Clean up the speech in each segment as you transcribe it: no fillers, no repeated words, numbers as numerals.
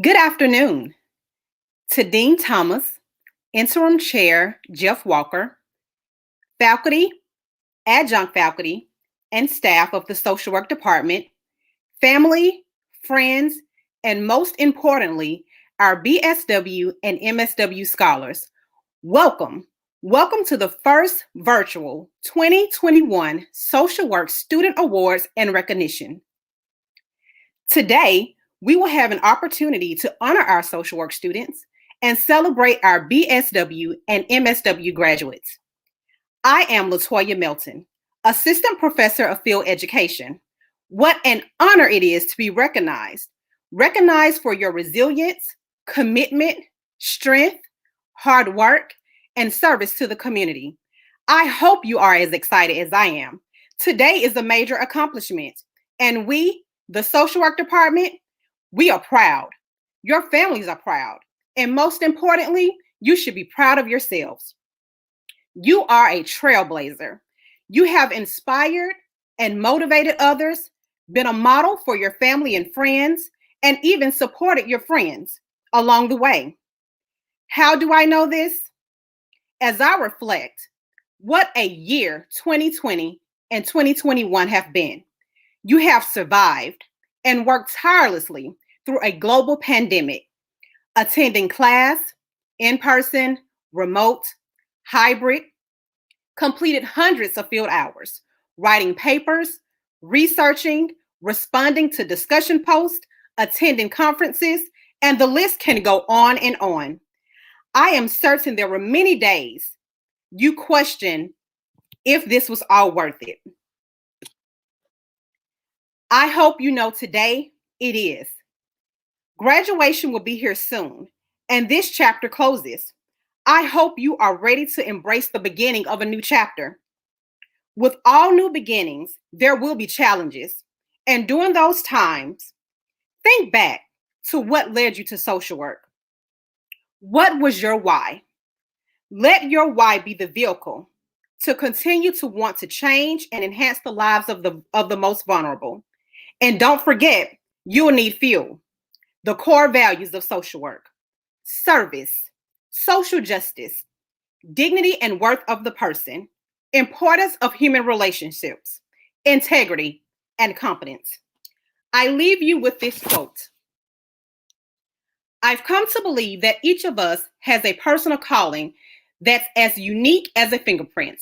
Good afternoon to Dean Thomas, Interim Chair Jeff Walker, faculty, adjunct faculty, and staff of the Social Work Department, family, friends, and most importantly, our BSW and MSW scholars. Welcome. Welcome to the first virtual 2021 Social Work Student Awards and Recognition. Today, we will have an opportunity to honor our social work students and celebrate our BSW and MSW graduates. I am Latoya Melton, Assistant Professor of Field Education. What an honor it is to be recognized for your resilience, commitment, strength, hard work, and service to the community. I hope you are as excited as I am. Today is a major accomplishment, and we, the Social Work Department, we are proud. Your families are proud. And most importantly, you should be proud of yourselves. You are a trailblazer. You have inspired and motivated others, been a model for your family and friends, and even supported your friends along the way. How do I know this? As I reflect, what a year 2020 and 2021 have been. You have survived and worked tirelessly through a global pandemic, attending class, in person, remote, hybrid, completed hundreds of field hours, writing papers, researching, responding to discussion posts, attending conferences, and the list can go on and on. I am certain there were many days you questioned if this was all worth it. I hope you know today it is. Graduation will be here soon, and this chapter closes. I hope you are ready to embrace the beginning of a new chapter. With all new beginnings, there will be challenges. And during those times, think back to what led you to social work. What was your why? Let your why be the vehicle to continue to want to change and enhance the lives of the most vulnerable. And don't forget, you'll need fuel. The core values of social work: service, social justice, dignity and worth of the person, importance of human relationships, integrity, and competence. I leave you with this quote. I've come to believe that each of us has a personal calling that's as unique as a fingerprint,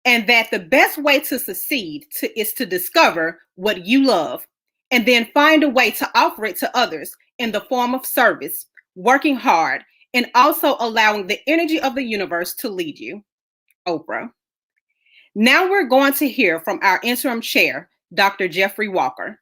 and that the best way to succeed is to discover what you love and then find a way to offer it to others in the form of service, working hard, and also allowing the energy of the universe to lead you. Oprah. Now we're going to hear from our interim chair, Dr. Jeffrey Walker.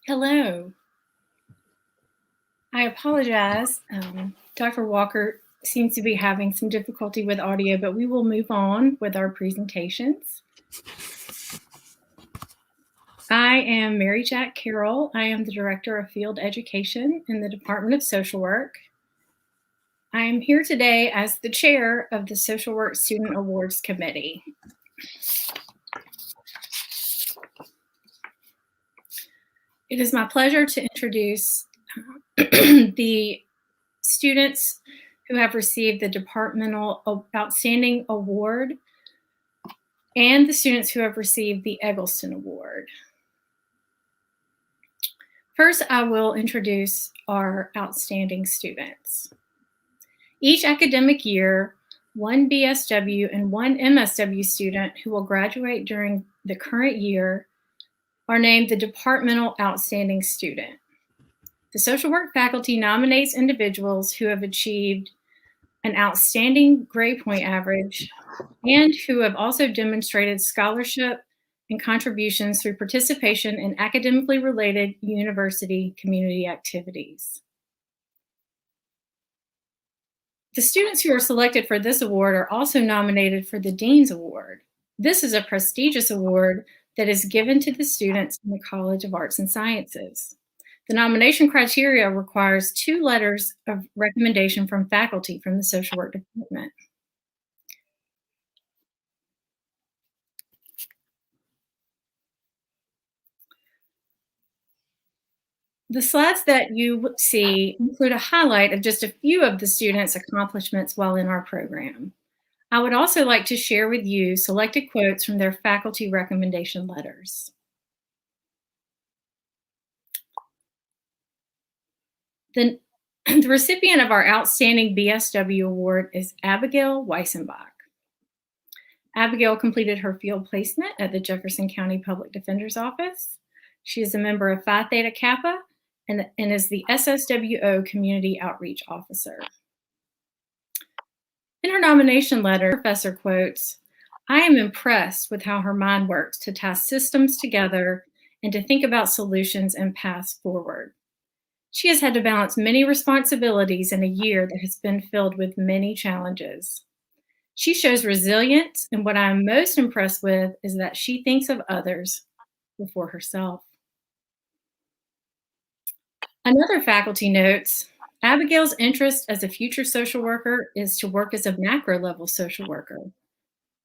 Hello. I apologize. Dr. Walker seems to be having some difficulty with audio, but we will move on with our presentations. I am Mary Jack Carroll. I am the Director of Field Education in the Department of Social Work. I am here today as the Chair of the Social Work Student Awards Committee. It is my pleasure to introduce the students who have received the Departmental Outstanding Award and the students who have received the Eggleston Award. First, I will introduce our outstanding students. Each academic year, one BSW and one MSW student who will graduate during the current year are named the Departmental Outstanding Student. The social work faculty nominates individuals who have achieved an outstanding grade point average and who have also demonstrated scholarship and contributions through participation in academically related university community activities. The students who are selected for this award are also nominated for the Dean's Award. This is a prestigious award that is given to the students in the College of Arts and Sciences. The nomination criteria requires 2 letters of recommendation from faculty from the social work department. The slides that you see include a highlight of just a few of the students' accomplishments while in our program. I would also like to share with you selected quotes from their faculty recommendation letters. The recipient of our Outstanding BSW Award is Abigail Weissenbach. Abigail completed her field placement at the Jefferson County Public Defender's Office. She is a member of Phi Theta Kappa and is the SSWO Community Outreach Officer. In her nomination letter, the professor quotes, "I am impressed with how her mind works to tie systems together and to think about solutions and paths forward. She has had to balance many responsibilities in a year that has been filled with many challenges. She shows resilience, and what I'm most impressed with is that she thinks of others before herself." Another faculty notes, Abigail's interest as a future social worker is to work as a macro-level social worker,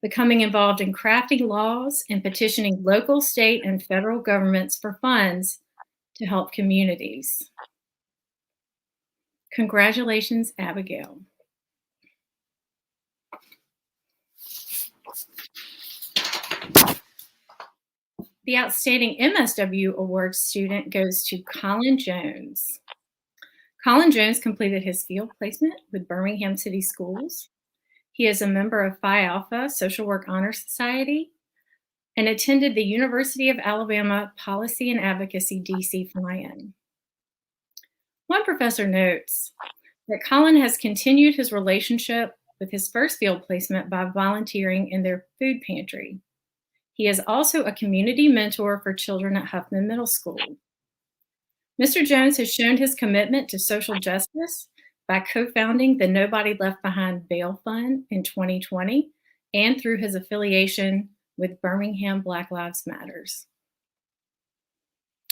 becoming involved in crafting laws and petitioning local, state, and federal governments for funds to help communities. Congratulations, Abigail. The Outstanding MSW Award student goes to Colin Jones. Colin Jones completed his field placement with Birmingham City Schools. He is a member of Phi Alpha Social Work Honor Society and attended the University of Alabama Policy and Advocacy DC Fly-In. One professor notes that Colin has continued his relationship with his first field placement by volunteering in their food pantry. He is also a community mentor for children at Huffman Middle School. Mr. Jones has shown his commitment to social justice by co-founding the Nobody Left Behind Bail Fund in 2020 and through his affiliation with Birmingham Black Lives Matters.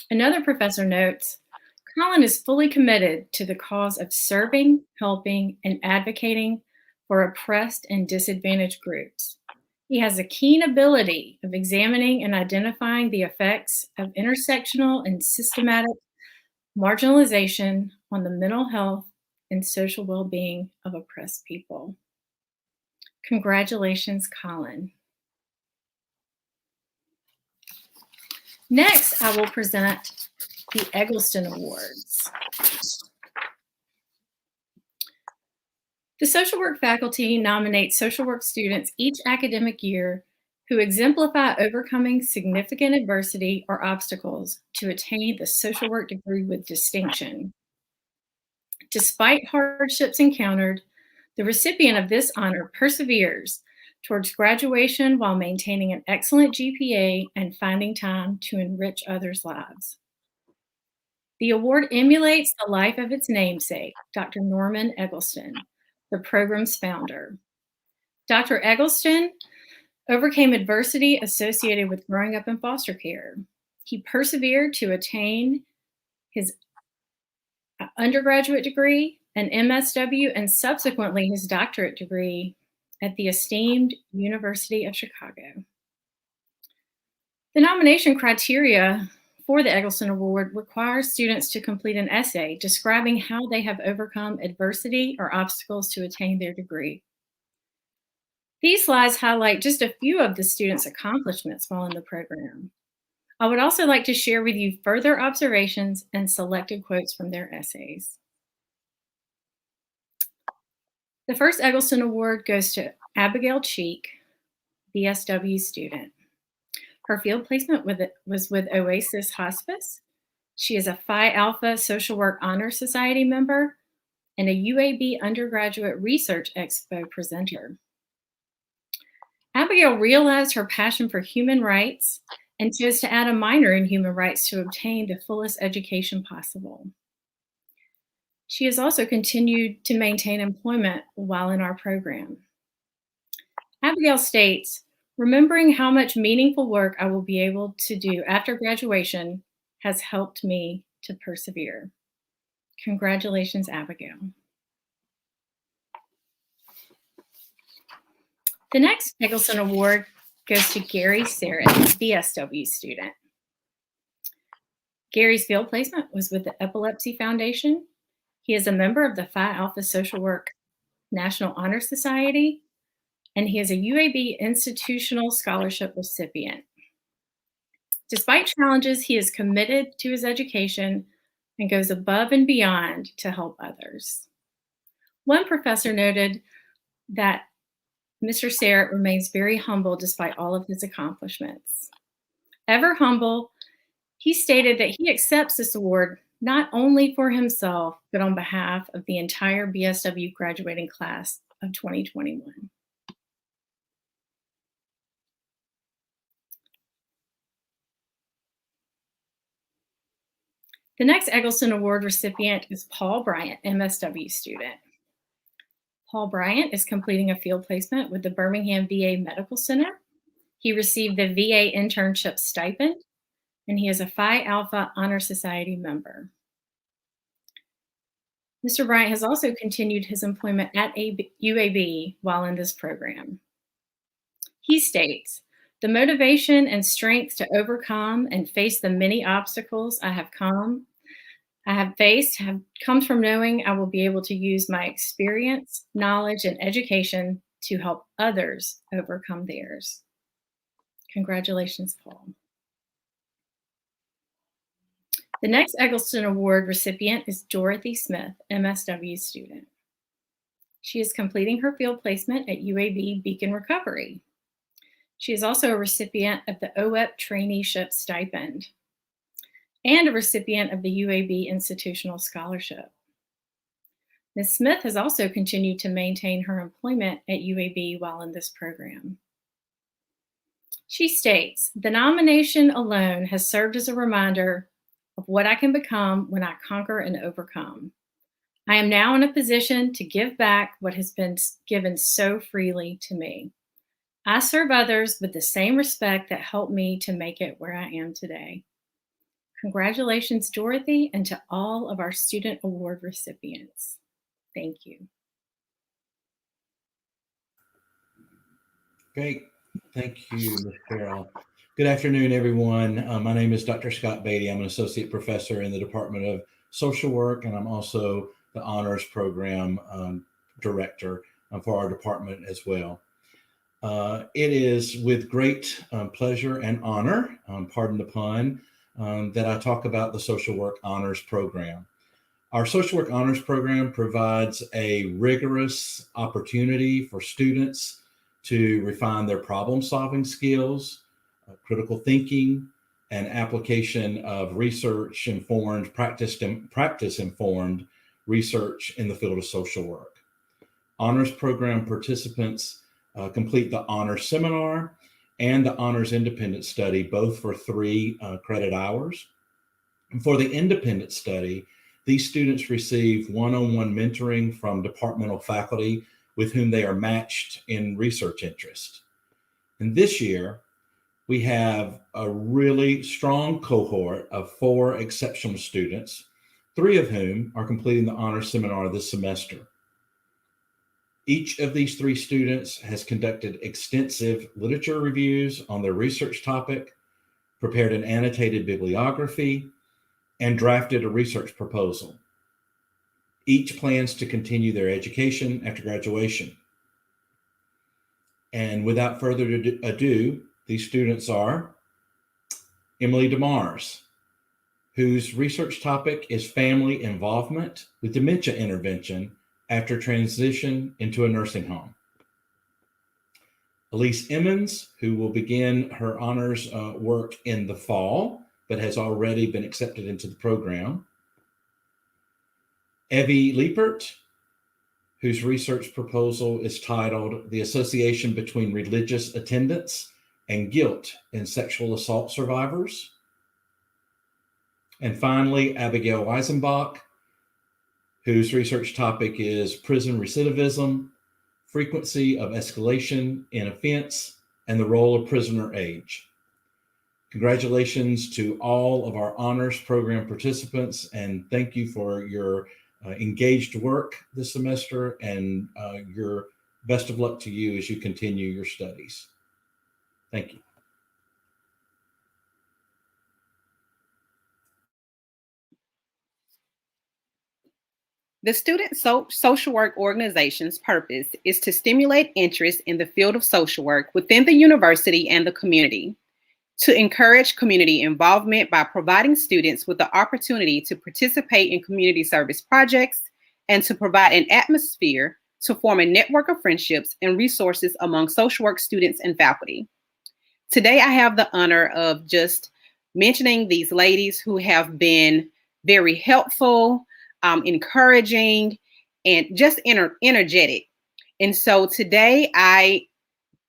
Another professor notes, Colin is fully committed to the cause of serving, helping, and advocating for oppressed and disadvantaged groups. He has a keen ability of examining and identifying the effects of intersectional and systematic marginalization on the mental health and social well-being of oppressed people. Congratulations, Colin. Next, I will present the Eggleston Awards. The social work faculty nominates social work students each academic year who exemplify overcoming significant adversity or obstacles to attain the social work degree with distinction. Despite hardships encountered, the recipient of this honor perseveres towards graduation while maintaining an excellent GPA and finding time to enrich others' lives. The award emulates the life of its namesake, Dr. Norman Eggleston, the program's founder. Dr. Eggleston overcame adversity associated with growing up in foster care. He persevered to attain his undergraduate degree, an MSW, and subsequently his doctorate degree at the esteemed University of Chicago. The nomination criteria for the Eggleston Award requires students to complete an essay describing how they have overcome adversity or obstacles to attain their degree. These slides highlight just a few of the students' accomplishments while in the program. I would also like to share with you further observations and selected quotes from their essays. The first Eggleston Award goes to Abigail Cheek, BSW student. Her field placement was with Oasis Hospice. She is a Phi Alpha Social Work Honor Society member and a UAB Undergraduate Research Expo presenter. Abigail realized her passion for human rights and chose to add a minor in human rights to obtain the fullest education possible. She has also continued to maintain employment while in our program. Abigail states, "Remembering how much meaningful work I will be able to do after graduation has helped me to persevere." Congratulations, Abigail. The next Eggleston Award goes to Gary Serrett, BSW student. Gary's field placement was with the Epilepsy Foundation. He is a member of the Phi Alpha Social Work National Honor Society, and he is a UAB Institutional Scholarship recipient. Despite challenges, he is committed to his education and goes above and beyond to help others. One professor noted that Mr. Serrett remains very humble despite all of his accomplishments. Ever humble, he stated that he accepts this award not only for himself, but on behalf of the entire BSW graduating class of 2021. The next Eggleston Award recipient is Paul Bryant, MSW student. Paul Bryant is completing a field placement with the Birmingham VA Medical Center. He received the VA internship stipend, and he is a Phi Alpha Honor Society member. Mr. Bryant has also continued his employment at UAB while in this program. He states, "The motivation and strength to overcome and face the many obstacles I have faced comes from knowing I will be able to use my experience, knowledge, and education to help others overcome theirs." Congratulations, Paul. The next Eggleston Award recipient is Dorothy Smith, MSW student. She is completing her field placement at UAB Beacon Recovery. She is also a recipient of the OEP traineeship stipend and a recipient of the UAB Institutional Scholarship. Ms. Smith has also continued to maintain her employment at UAB while in this program. She states, "The nomination alone has served as a reminder of what I can become when I conquer and overcome. I am now in a position to give back what has been given so freely to me. I serve others with the same respect that helped me to make it where I am today." Congratulations, Dorothy, and to all of our student award recipients. Thank you. Great. Thank you, Ms. Carroll. Good afternoon, everyone. My name is Dr. Scott Beatty. I'm an associate professor in the Department of Social Work, and I'm also the honors program director for our department as well. It is with great pleasure and honor, pardon the pun, that I talk about the Social Work Honors Program. Our Social Work Honors Program provides a rigorous opportunity for students to refine their problem-solving skills, critical thinking, and application of research-informed, practice-informed research in the field of social work. Honors Program participants complete the Honors Seminar and the Honors Independent Study, both for 3 credit hours. For the independent study, these students receive one-on-one mentoring from departmental faculty with whom they are matched in research interest. And this year, we have a really strong cohort of 4 exceptional students, 3 of whom are completing the honors seminar this semester. Each of these 3 students has conducted extensive literature reviews on their research topic, prepared an annotated bibliography, and drafted a research proposal. Each plans to continue their education after graduation. And without further ado, these students are Emily DeMars, whose research topic is family involvement with dementia intervention after transition into a nursing home. Elise Emmons, who will begin her honors work in the fall, but has already been accepted into the program. Evie Liepert, whose research proposal is titled The Association Between Religious Attendance and Guilt in Sexual Assault Survivors. And finally, Abigail Weisenbach, whose research topic is prison recidivism, frequency of escalation in offense, and the role of prisoner age. Congratulations to all of our honors program participants, and thank you for your engaged work this semester, and your best of luck to you as you continue your studies. Thank you. The Student Social Work Organization's purpose is to stimulate interest in the field of social work within the university and the community, to encourage community involvement by providing students with the opportunity to participate in community service projects, and to provide an atmosphere to form a network of friendships and resources among social work students and faculty. Today, I have the honor of just mentioning these ladies who have been very helpful, encouraging, and just energetic. And so today I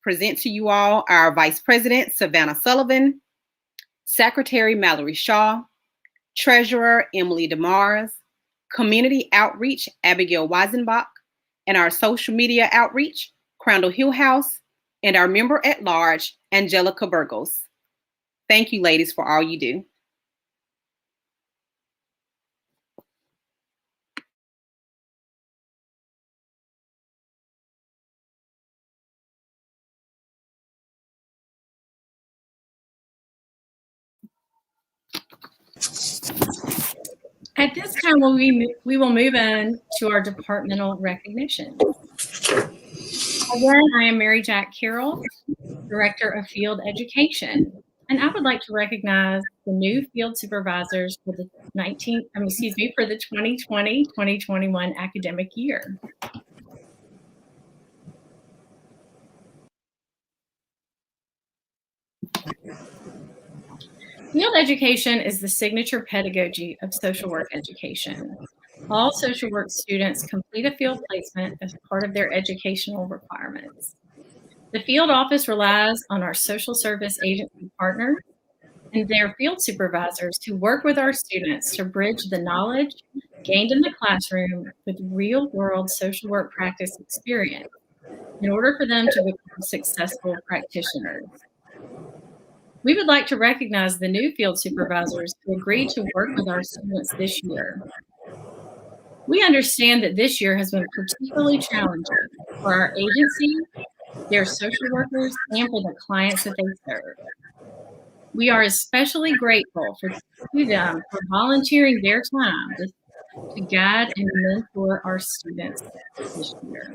present to you all our Vice President, Savannah Sullivan, Secretary Mallory Shaw, Treasurer Emily DeMars, Community Outreach Abigail Weisenbach, and our Social Media Outreach, Crandall Hillhouse, and our Member at Large, Angelica Burgos. Thank you, ladies, for all you do. At this time, we will move on to our departmental recognition. Again, I am Mary Jack Carroll, Director of Field Education, and I would like to recognize the new field supervisors for the 2020-2021 academic year. Field education is the signature pedagogy of social work education. All social work students complete a field placement as part of their educational requirements. The field office relies on our social service agency partners and their field supervisors who work with our students to bridge the knowledge gained in the classroom with real-world social work practice experience in order for them to become successful practitioners. We would like to recognize the new field supervisors who agreed to work with our students this year. We understand that this year has been particularly challenging for our agency, their social workers, and for the clients that they serve. We are especially grateful to them for volunteering their time to guide and mentor our students this year.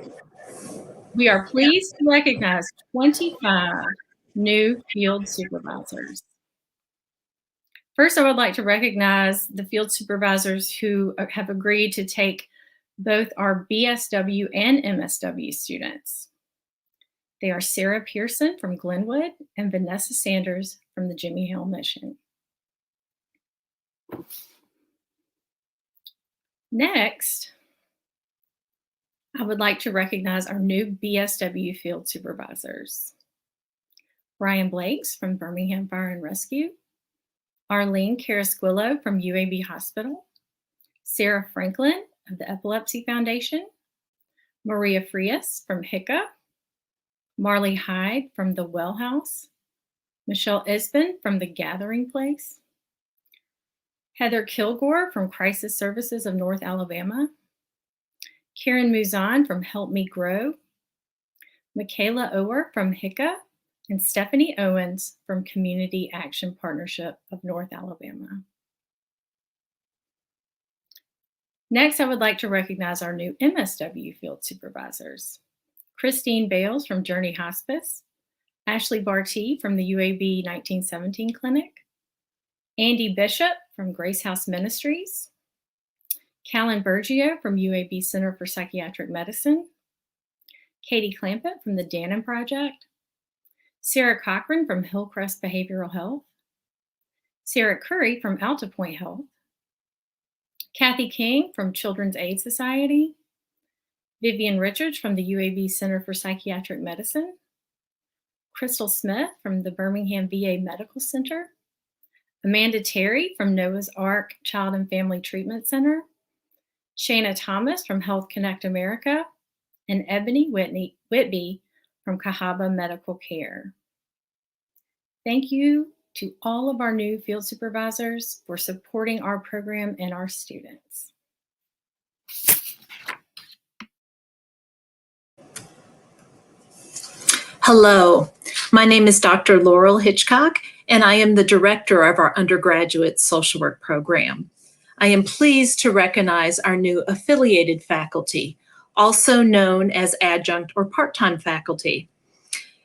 We are pleased to recognize 25 new field supervisors. First, I would like to recognize the field supervisors who have agreed to take both our BSW and MSW students. They are Sarah Pearson from Glenwood and Vanessa Sanders from the Jimmy Hill Mission. Next, I would like to recognize our new BSW field supervisors. Brian Blakes from Birmingham Fire and Rescue, Arlene Carasquillo from UAB Hospital, Sarah Franklin of the Epilepsy Foundation, Maria Frias from HICA, Marley Hyde from the Well House, Michelle Isbin from the Gathering Place, Heather Kilgore from Crisis Services of North Alabama, Karen Muzan from Help Me Grow, Michaela Ower from HICA, and Stephanie Owens from Community Action Partnership of North Alabama. Next, I would like to recognize our new MSW field supervisors. Christine Bales from Journey Hospice, Ashley Barty from the UAB 1917 Clinic, Andy Bishop from Grace House Ministries, Callan Bergio from UAB Center for Psychiatric Medicine, Katie Clampett from the Dannon Project, Sarah Cochran from Hillcrest Behavioral Health, Sarah Curry from Alta Point Health, Kathy King from Children's Aid Society, Vivian Richards from the UAB Center for Psychiatric Medicine, Crystal Smith from the Birmingham VA Medical Center, Amanda Terry from Noah's Ark Child and Family Treatment Center, Shana Thomas from Health Connect America, and Ebony Whitby from Cahaba Medical Care. Thank you to all of our new field supervisors for supporting our program and our students. Hello, my name is Dr. Laurel Hitchcock, and I am the director of our undergraduate social work program. I am pleased to recognize our new affiliated faculty, also known as adjunct or part-time faculty.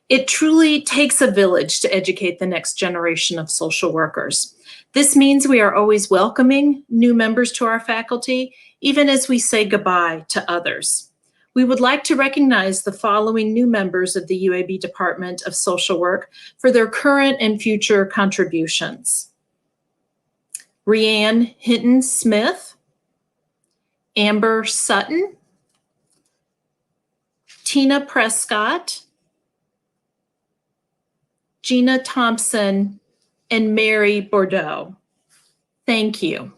It truly takes a village to educate the next generation of social workers. This means we are always welcoming new members to our faculty, even as we say goodbye to others. We would like to recognize the following new members of the UAB Department of Social Work for their current and future contributions. Rianne Hinton-Smith, Amber Sutton, Tina Prescott, Gina Thompson, and Mary Bordeaux. Thank you.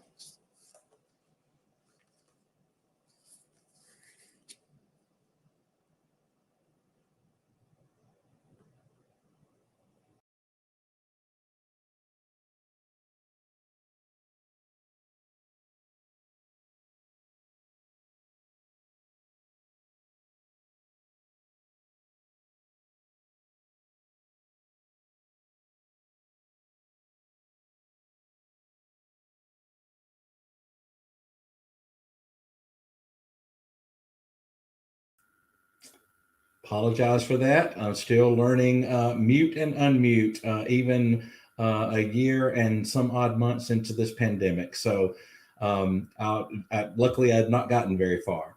Apologize for that. I'm still learning mute and unmute, even a year and some odd months into this pandemic. So luckily, I've not gotten very far.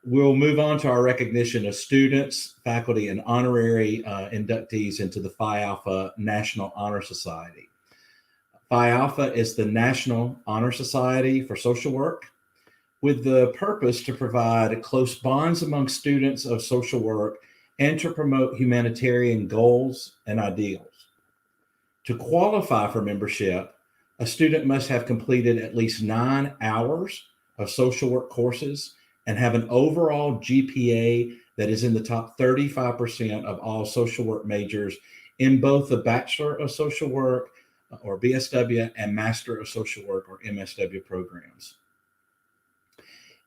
We'll move on to our recognition of students, faculty, and honorary inductees into the Phi Alpha National Honor Society. Phi Alpha is the National Honor Society for Social Work, with the purpose to provide close bonds among students of social work and to promote humanitarian goals and ideals. To qualify for membership, a student must have completed at least 9 hours of social work courses and have an overall GPA that is in the top 35% of all social work majors in both the Bachelor of Social Work, or BSW, and Master of Social Work, or MSW programs.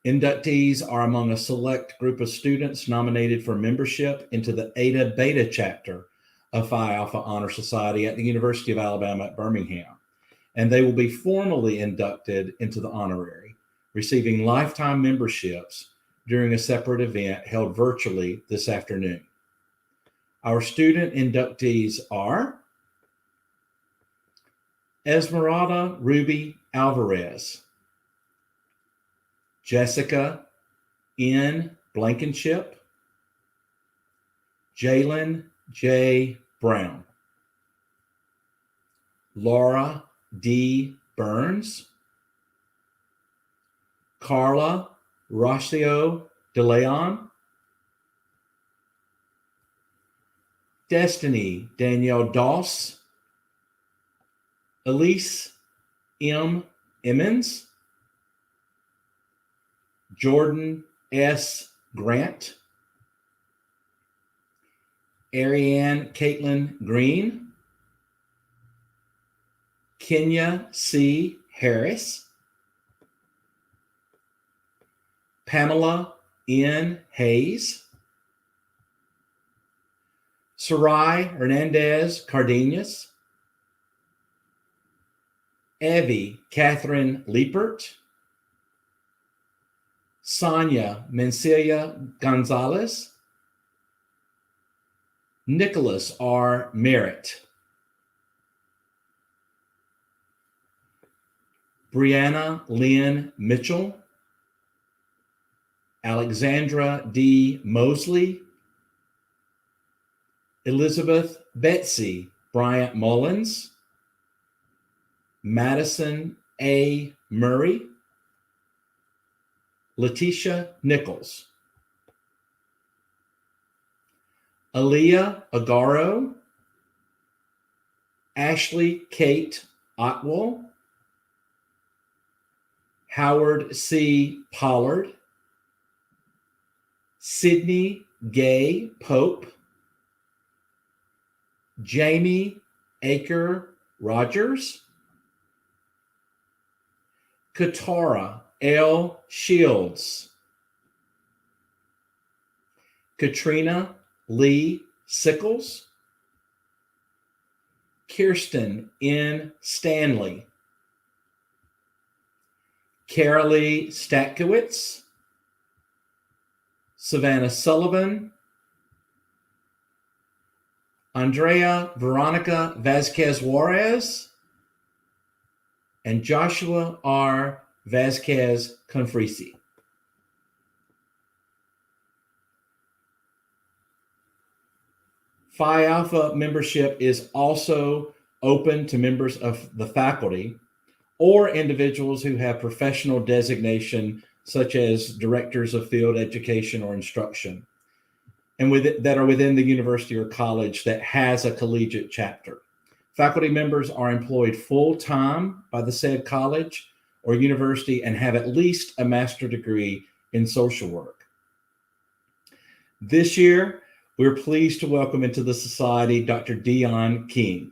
Inductees are among a select group of students nominated for membership into the Eta Beta chapter of Phi Alpha Honor Society at the University of Alabama at Birmingham, and they will be formally inducted into the honorary, receiving lifetime memberships during a separate event held virtually this afternoon. Our student inductees are Esmeralda Ruby Alvarez, Jessica N. Blankenship, Jalen J. Brown, Laura D. Burns, Carla Rocio De Leon, Destiny Danielle Doss, Elise M. Emmons, Jordan S. Grant, Ariane Caitlin Green, Kenya C. Harris, Pamela N. Hayes, Sarai Hernandez Cardenas, Evie Catherine Liepert, Sonia Mencia Gonzalez, Nicholas R. Merritt, Brianna Lynn Mitchell, Alexandra D. Mosley, Elizabeth Betsy Bryant Mullins, Madison A. Murray, Letitia Nichols, Aaliyah Agaro, Ashley Kate Otwell, Howard C. Pollard, Sydney Gay Pope, Jamie Aker Rogers, Katara L. Shields, Katrina Lee Sickles, Kirsten N. Stanley, Carolee Statkowitz, Savannah Sullivan, Andrea Veronica Vasquez Juarez, and Joshua R. Vasquez Confrisi. Phi Alpha membership is also open to members of the faculty or individuals who have professional designation, such as directors of field education or instruction, and that are within the university or college that has a collegiate chapter. Faculty members are employed full-time by the said college or university and have at least a master's degree in social work. This year, we're pleased to welcome into the society Dr. Dion King.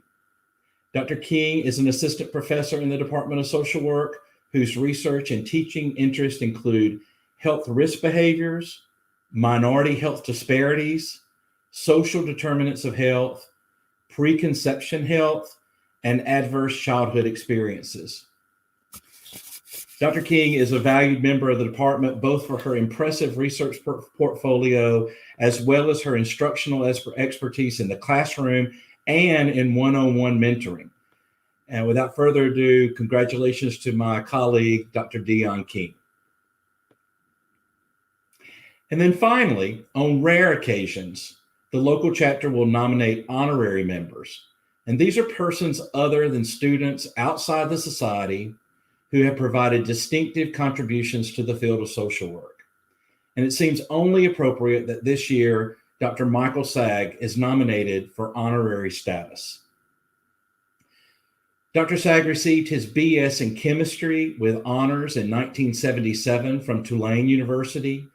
Dr. King is an assistant professor in the Department of Social Work whose research and teaching interests include health risk behaviors, minority health disparities, social determinants of health, preconception health, and adverse childhood experiences. Dr. King is a valued member of the department, both for her impressive research portfolio, as well as her instructional expertise in the classroom and in one-on-one mentoring. And without further ado, congratulations to my colleague, Dr. Dion King. And then finally, on rare occasions, the local chapter will nominate honorary members. And these are persons other than students outside the society who have provided distinctive contributions to the field of social work. And it seems only appropriate that this year, Dr. Michael Sag is nominated for honorary status. Dr. Sag received his BS in chemistry with honors in 1977 from Tulane University,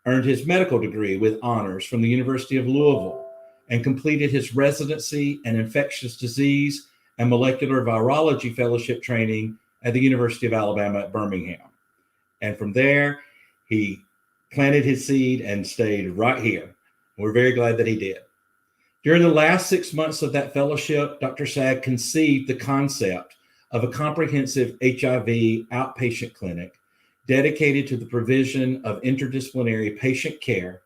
earned his medical degree with honors from the University of Louisville, and completed his residency in infectious disease and molecular virology fellowship training at the University of Alabama at Birmingham. And from there, he planted his seed and stayed right here. We're very glad that he did. During the last 6 months of that fellowship, Dr. Sag conceived the concept of a comprehensive HIV outpatient clinic dedicated to the provision of interdisciplinary patient care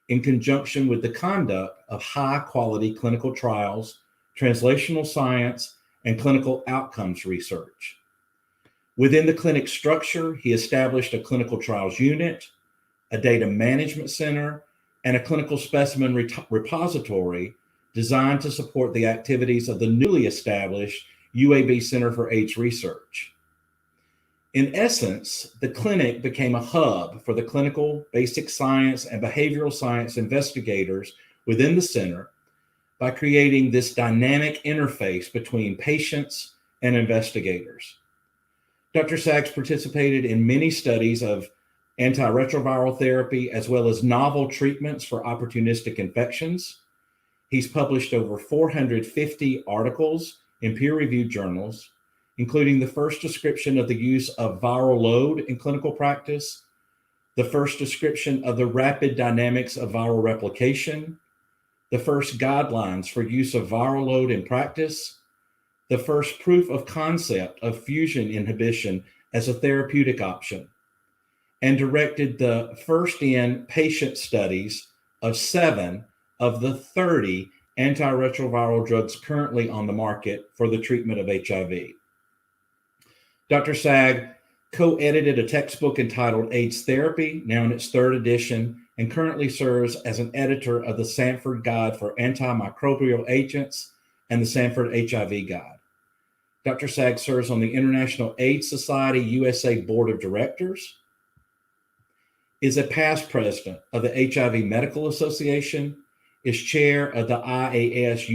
in conjunction with the conduct of high-quality clinical trials, translational science, and clinical outcomes research. Within the clinic structure, he established a clinical trials unit, a data management center, and a clinical specimen repository designed to support the activities of the newly established UAB Center for AIDS Research. In essence, the clinic became a hub for the clinical, basic science, and behavioral science investigators within the center by creating this dynamic interface between patients, and investigators. Dr. Sachs participated in many studies of antiretroviral therapy as well as novel treatments for opportunistic infections. He's published over 450 articles in peer-reviewed journals, including the first description of the use of viral load in clinical practice, the first description of the rapid dynamics of viral replication, the first guidelines for use of viral load in practice, the first proof of concept of fusion inhibition as a therapeutic option, and directed the first in patient studies of 7 of the 30 antiretroviral drugs currently on the market for the treatment of HIV. Dr. Sag co-edited a textbook entitled AIDS Therapy, now in its 3rd edition, and currently serves as an editor of the Sanford Guide for Antimicrobial Agents and the Sanford HIV Guide. Dr. Sag serves on the International AIDS Society USA Board of Directors, is a past president of the HIV Medical Association, is chair of the IAS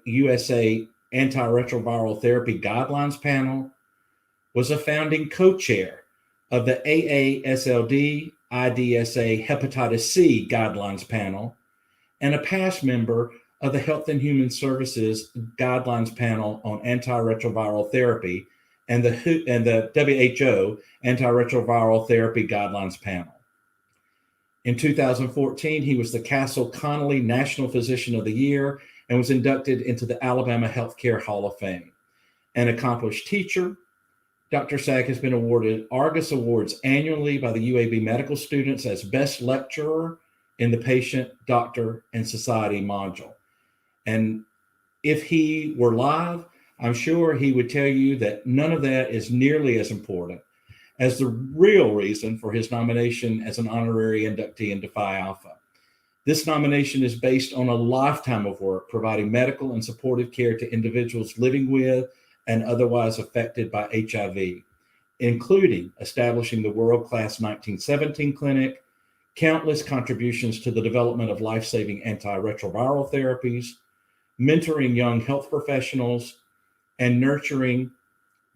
USA Antiretroviral Therapy Guidelines Panel, was a founding co-chair of the AASLD IDSA Hepatitis C Guidelines Panel, and a past member of the Health and Human Services Guidelines Panel on Antiretroviral Therapy and the WHO Antiretroviral Therapy Guidelines Panel. In 2014, he was the Castle Connolly National Physician of the Year and was inducted into the Alabama Healthcare Hall of Fame. An accomplished teacher, Dr. Sag has been awarded Argus Awards annually by the UAB medical students as Best Lecturer in the Patient, Doctor, and Society module. And if he were live, I'm sure he would tell you that none of that is nearly as important as the real reason for his nomination as an honorary inductee into Phi Alpha. This nomination is based on a lifetime of work providing medical and supportive care to individuals living with and otherwise affected by HIV, including establishing the world-class 1917 clinic, countless contributions to the development of life-saving antiretroviral therapies, mentoring young health professionals, and nurturing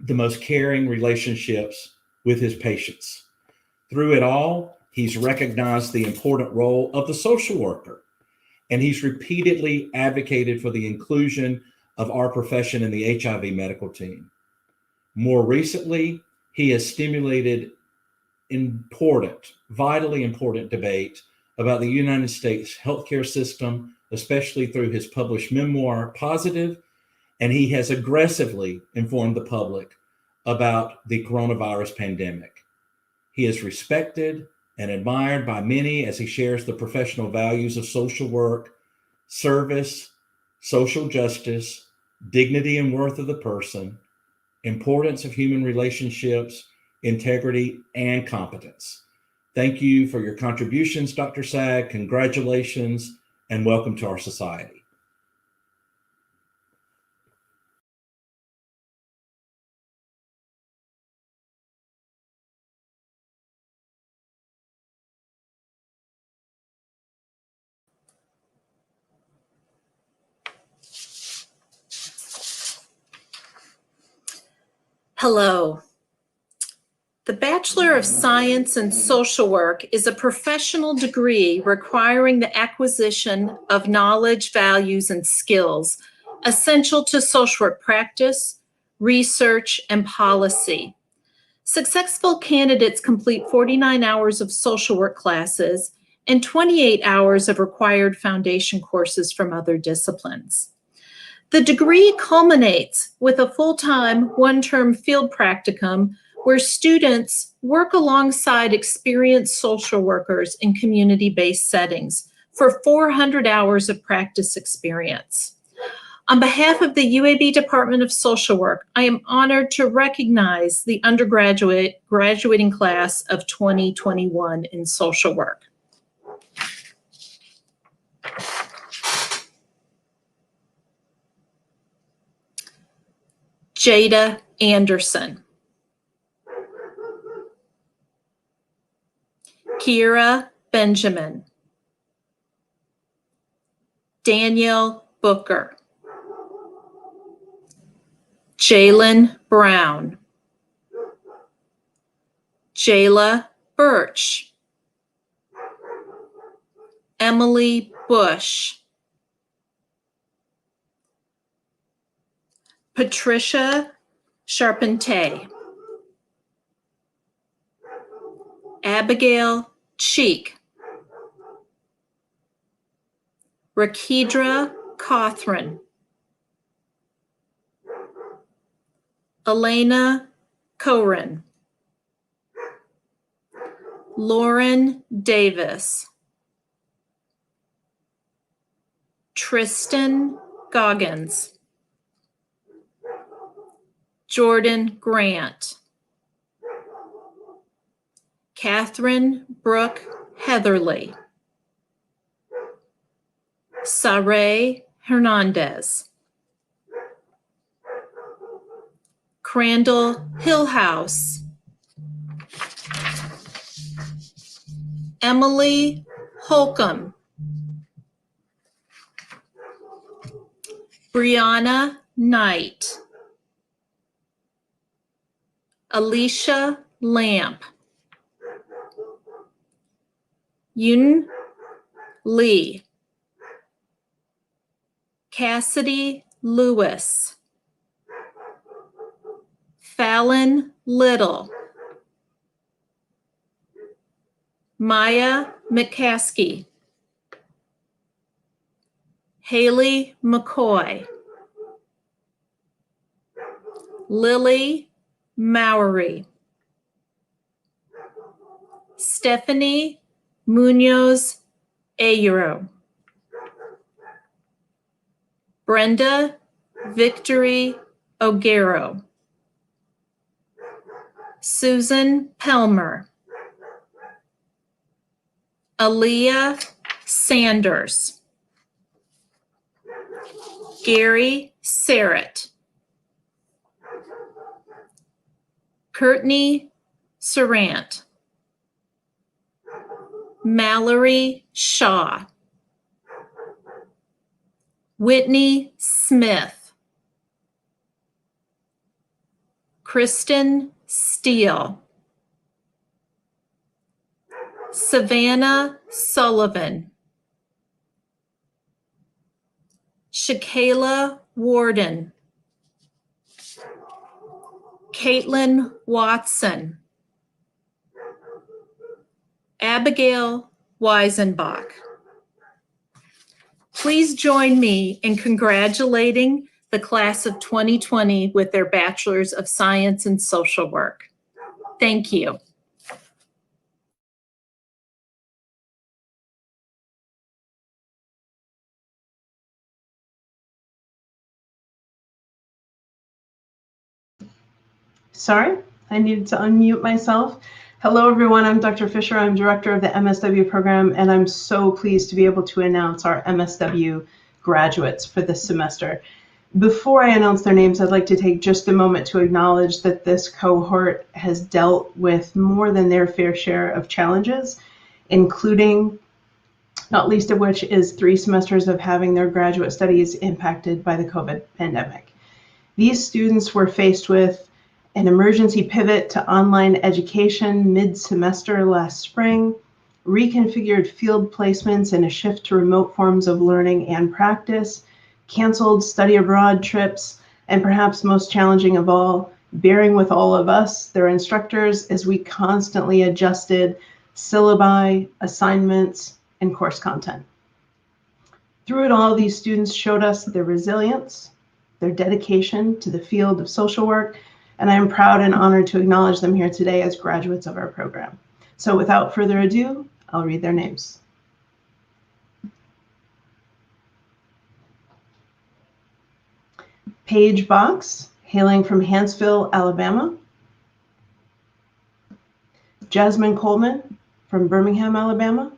the most caring relationships with his patients. Through it all, he's recognized the important role of the social worker, and he's repeatedly advocated for the inclusion of our profession in the HIV medical team. More recently, he has stimulated vitally important debate about the United States healthcare system, especially through his published memoir, Positive, and he has aggressively informed the public about the coronavirus pandemic. He is respected and admired by many as he shares the professional values of social work, service, social justice, dignity and worth of the person, importance of human relationships, integrity, and competence. Thank you for your contributions, Dr. Sag. Congratulations, and welcome to our society. Hello. The Bachelor of Science in Social Work is a professional degree requiring the acquisition of knowledge, values, and skills essential to social work practice, research, and policy. Successful candidates complete 49 hours of social work classes and 28 hours of required foundation courses from other disciplines. The degree culminates with a full-time, one-term field practicum where students work alongside experienced social workers in community-based settings for 400 hours of practice experience. On behalf of the UAB Department of Social Work, I am honored to recognize the graduating class of 2021 in social work. Jada Anderson. Kira Benjamin. Danielle Booker. Jalen Brown, Jayla Birch, Emily Bush, Patricia Charpentier, Abigail Cheek, Rakidra Cothran, Elena Coren, Lauren Davis, Tristan Goggins, Jordan Grant, Catherine Brooke Heatherly, Saray Hernandez, Crandall Hillhouse, Emily Holcomb, Brianna Knight, Alicia Lamp, Yun Lee, Cassidy Lewis, Fallon Little, Maya McCaskey, Haley McCoy, Lily Mowery, Stephanie Munoz Ayero, Brenda Victory O'Garo, Susan Pelmer, Aaliyah Sanders, Gary Serrett, Courtney Surrant, Mallory Shaw, Whitney Smith, Kristen Steele, Savannah Sullivan, Shakayla Warden, Caitlin Watson, Abigail Weisenbach. Please join me in congratulating the class of 2020 with their Bachelors of Science in Social Work. Thank you. Sorry, I needed to unmute myself. Hello, everyone. I'm Dr. Fisher. I'm director of the MSW program, and I'm so pleased to be able to announce our MSW graduates for this semester. Before I announce their names, I'd like to take just a moment to acknowledge that this cohort has dealt with more than their fair share of challenges, including, not least of which, is 3 semesters of having their graduate studies impacted by the COVID pandemic. These students were faced with an emergency pivot to online education mid-semester last spring, reconfigured field placements and a shift to remote forms of learning and practice, canceled study abroad trips, and perhaps most challenging of all, bearing with all of us, their instructors, as we constantly adjusted syllabi, assignments, and course content. Through it all, these students showed us their resilience, their dedication to the field of social work, and I am proud and honored to acknowledge them here today as graduates of our program. So without further ado, I'll read their names. Paige Box, hailing from Hanceville, Alabama. Jasmine Coleman from Birmingham, Alabama.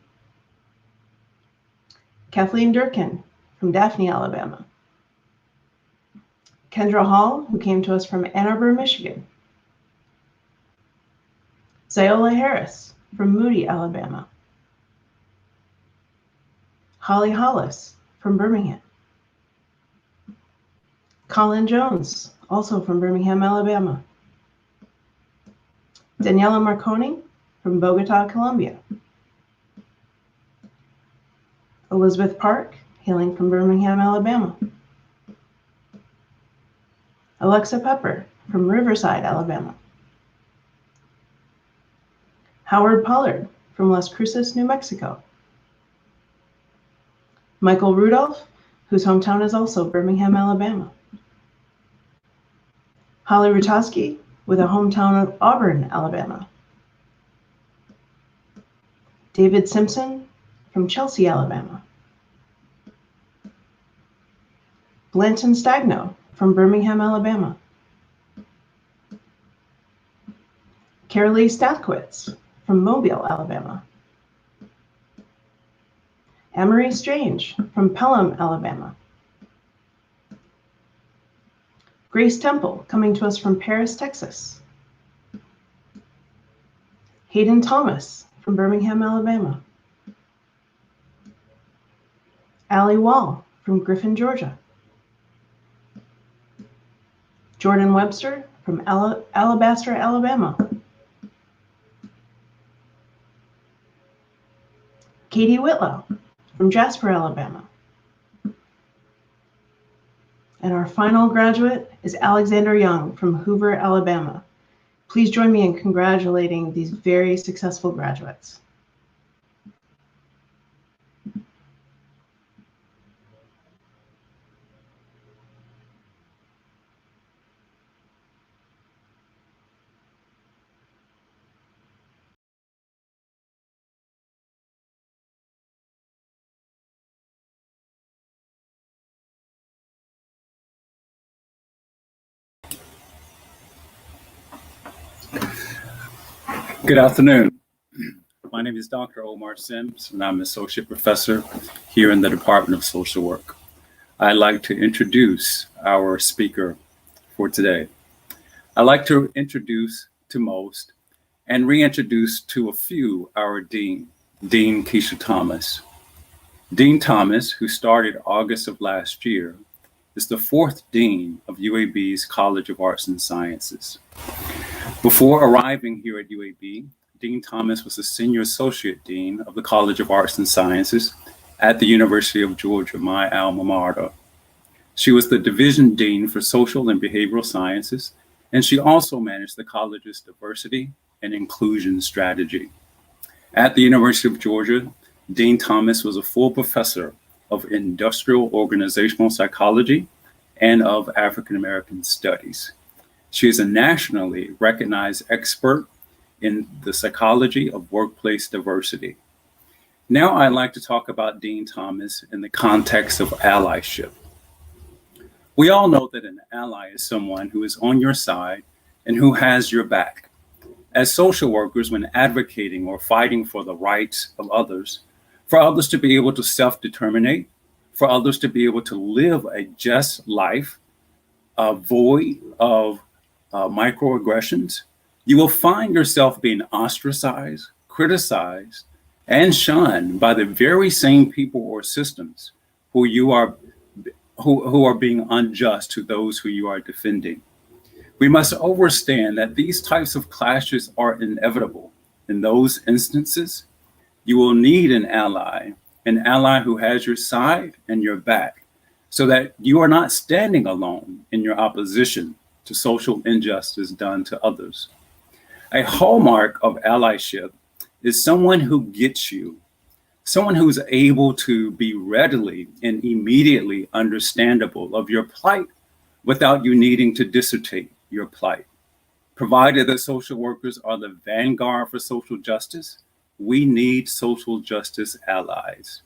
Kathleen Durkin from Daphne, Alabama. Kendra Hall, who came to us from Ann Arbor, Michigan. Ziola Harris from Moody, Alabama. Holly Hollis from Birmingham. Colin Jones, also from Birmingham, Alabama. Daniela Marconi from Bogota, Colombia. Elizabeth Park, hailing from Birmingham, Alabama. Alexa Pepper from Riverside, Alabama. Howard Pollard from Las Cruces, New Mexico. Michael Rudolph, whose hometown is also Birmingham, Alabama. Holly Rutowski, with a hometown of Auburn, Alabama. David Simpson from Chelsea, Alabama. Blanton Stagno from Birmingham, Alabama. Carolee Stathquitz from Mobile, Alabama. Amory Strange from Pelham, Alabama. Grace Temple, coming to us from Paris, Texas. Hayden Thomas from Birmingham, Alabama. Allie Wall from Griffin, Georgia. Jordan Webster from Alabaster, Alabama. Katie Whitlow from Jasper, Alabama. And our final graduate is Alexander Young from Hoover, Alabama. Please join me in congratulating these very successful graduates. Good afternoon. My name is Dr. Omar Sims, and I'm an associate professor here in the Department of Social Work. I'd like to introduce our speaker for today. I'd like to introduce to most and reintroduce to a few our dean, Dean Keisha Thomas. Dean Thomas, who started August of last year, is the fourth dean of UAB's College of Arts and Sciences. Before arriving here at UAB, Dean Thomas was the Senior Associate Dean of the College of Arts and Sciences at the University of Georgia, my alma mater. She was the Division Dean for Social and Behavioral Sciences, and she also managed the college's diversity and inclusion strategy. At the University of Georgia, Dean Thomas was a full professor of industrial organizational psychology and of African American studies. She is a nationally recognized expert in the psychology of workplace diversity. Now I'd like to talk about Dean Thomas in the context of allyship. We all know that an ally is someone who is on your side and who has your back. As social workers, when advocating or fighting for the rights of others, for others to be able to self-determinate, for others to be able to live a just life, void of microaggressions, you will find yourself being ostracized, criticized, and shunned by the very same people or systems who are being unjust to those who you are defending. We must understand that these types of clashes are inevitable. In those instances, you will need an ally who has your side and your back, so that you are not standing alone in your opposition to social injustice done to others. A hallmark of allyship is someone who gets you, someone who's able to be readily and immediately understandable of your plight without you needing to dissertate your plight. Provided that social workers are the vanguard for social justice, we need social justice allies.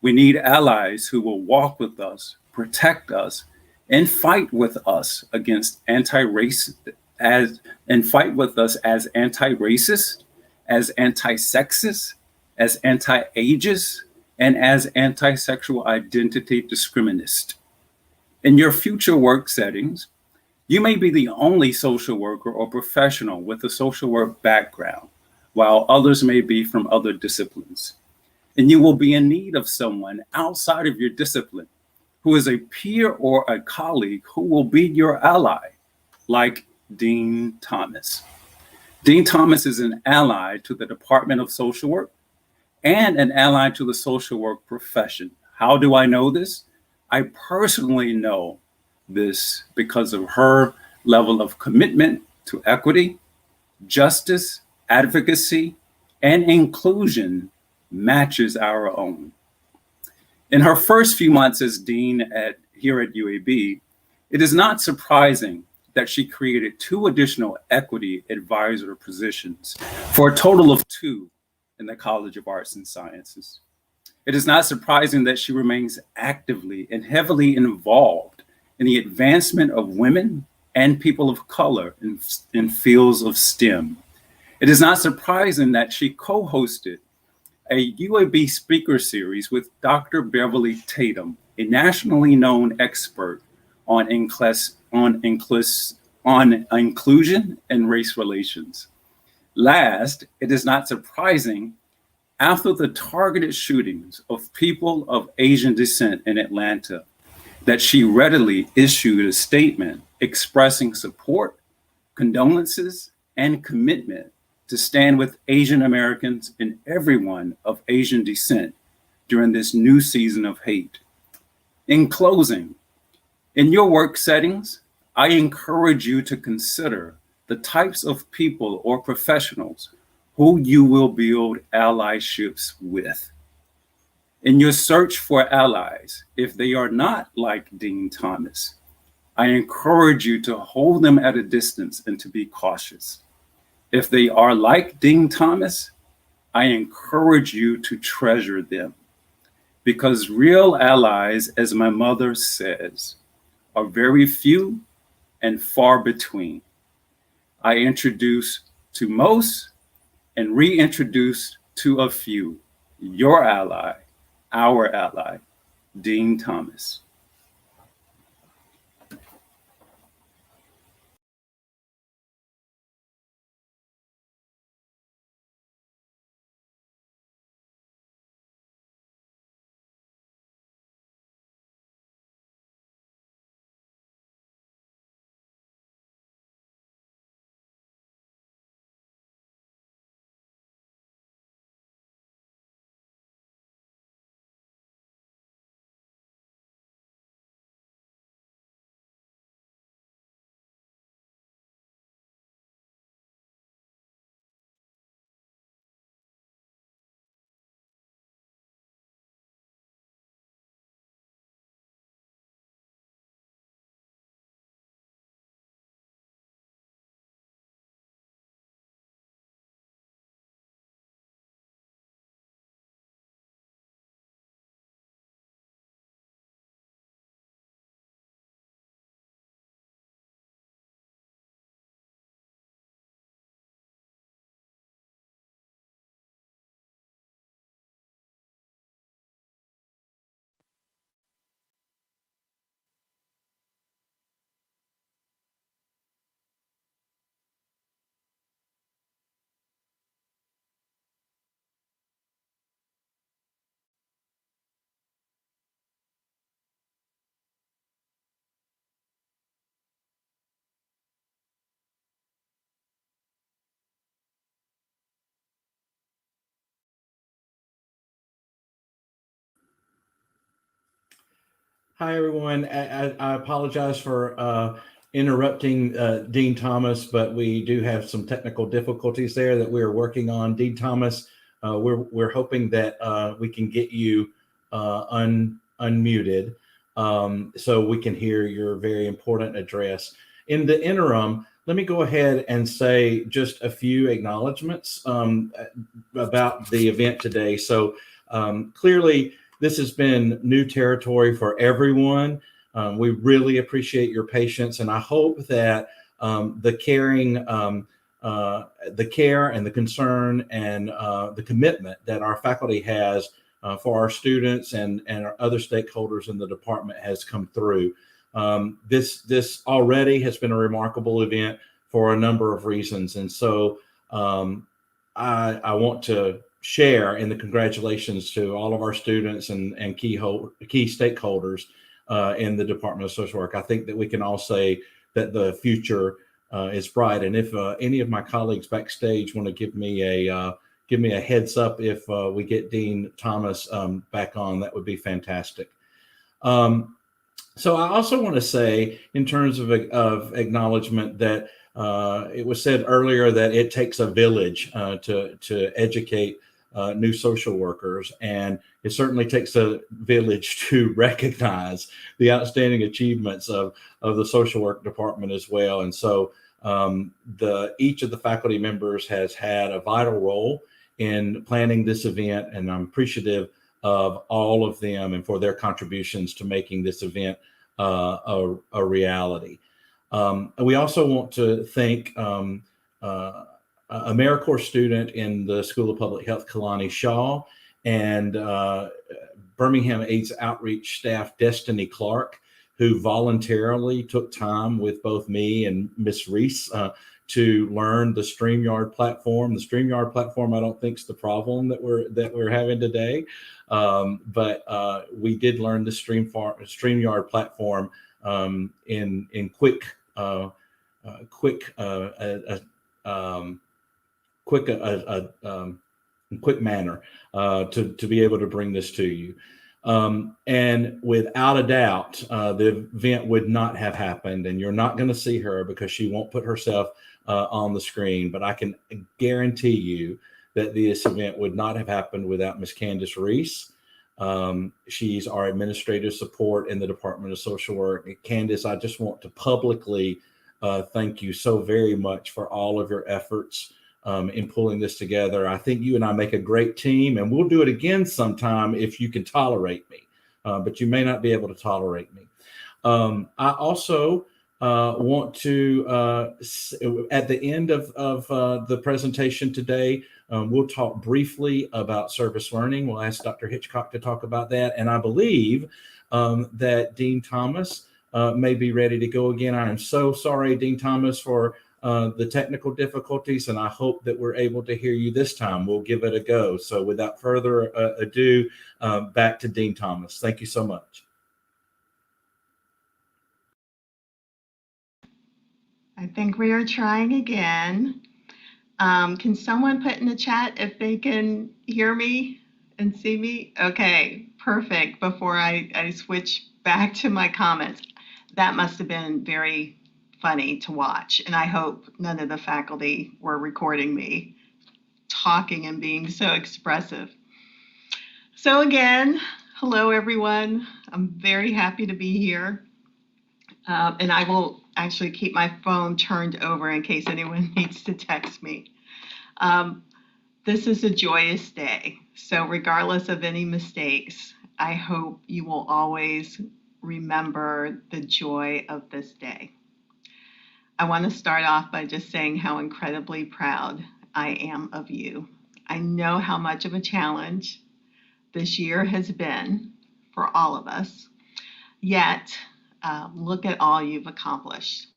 We need allies who will walk with us, protect us, and fight with us against anti-racist, as anti-racist, as anti-sexist, as anti-ageist, and as anti-sexual identity discriminist. In your future work settings, you may be the only social worker or professional with a social work background, while others may be from other disciplines. And you will be in need of someone outside of your discipline who is a peer or a colleague who will be your ally, like Dean Thomas. Dean Thomas is an ally to the Department of Social Work and an ally to the social work profession. How do I know this? I personally know this because of her level of commitment to equity, justice, advocacy, and inclusion matches our own. In her first few months as dean here at UAB, it is not surprising that she created 2 additional equity advisor positions for a total of 2 in the College of Arts and Sciences. It is not surprising that she remains actively and heavily involved in the advancement of women and people of color in fields of STEM. It is not surprising that she co-hosted a UAB speaker series with Dr. Beverly Tatum, a nationally known expert on inclusion and race relations. Last, it is not surprising, after the targeted shootings of people of Asian descent in Atlanta, that she readily issued a statement expressing support, condolences, and commitment to stand with Asian Americans and everyone of Asian descent during this new season of hate. In closing, in your work settings, I encourage you to consider the types of people or professionals who you will build allyships with. In your search for allies, if they are not like Dean Thomas, I encourage you to hold them at a distance and to be cautious. If they are like Dean Thomas, I encourage you to treasure them, because real allies, as my mother says, are very few and far between. I introduce to most and reintroduce to a few your ally, our ally, Dean Thomas. Hi, everyone. I apologize for interrupting Dean Thomas, but we do have some technical difficulties there that we're working on. Dean Thomas, we're hoping that we can get you unmuted so we can hear your very important address. In the interim, let me go ahead and say just a few acknowledgments about the event today. So clearly, this has been new territory for everyone. We really appreciate your patience, and I hope that the care and the concern and the commitment that our faculty has for our students and our other stakeholders in the department has come through. This already has been a remarkable event for a number of reasons, and so I want to share in the congratulations to all of our students and key stakeholders in the Department of Social Work. I think that we can all say that the future is bright. And if any of my colleagues backstage want to give me a heads up if we get Dean Thomas back on, that would be fantastic. So I also want to say, in terms of acknowledgement, that it was said earlier that it takes a village to educate new social workers, and it certainly takes a village to recognize the outstanding achievements of the social work department as well. And so each of the faculty members has had a vital role in planning this event, and I'm appreciative of all of them and for their contributions to making this event a reality. We also want to thank AmeriCorps student in the School of Public Health, Kalani Shaw, and Birmingham AIDS Outreach staff, Destiny Clark, who voluntarily took time with both me and Miss Reese to learn the StreamYard platform. The StreamYard platform, I don't think, is the problem that we're having today, but we did learn the StreamYard platform in quick manner to be able to bring this to you. And without a doubt, the event would not have happened, and you're not going to see her because she won't put herself on the screen. But I can guarantee you that this event would not have happened without Miss Candace Reese. She's our administrative support in the Department of Social Work. Candace, I just want to publicly thank you so very much for all of your efforts in pulling this together. I think you and I make a great team, and we'll do it again sometime if you can tolerate me, but you may not be able to tolerate me. I also want to, at the end of the presentation today, we'll talk briefly about service learning. We'll ask Dr. Hitchcock to talk about that. And I believe that Dean Thomas may be ready to go again. I am so sorry, Dean Thomas, for the technical difficulties, and I hope that we're able to hear you this time. We'll give it a go. So without further ado, back to Dean Thomas. Thank you so much. I think we are trying again. Can someone put in the chat if they can hear me and see me? Okay, perfect. Before I switch back to my comments, that must have been very funny to watch, and I hope none of the faculty were recording me talking and being so expressive. So again, hello everyone. I'm very happy to be here, and I will actually keep my phone turned over in case anyone needs to text me. This is a joyous day, so regardless of any mistakes, I hope you will always remember the joy of this day. I want to start off by just saying how incredibly proud I am of you. I know how much of a challenge this year has been for all of us, yet look at all you've accomplished.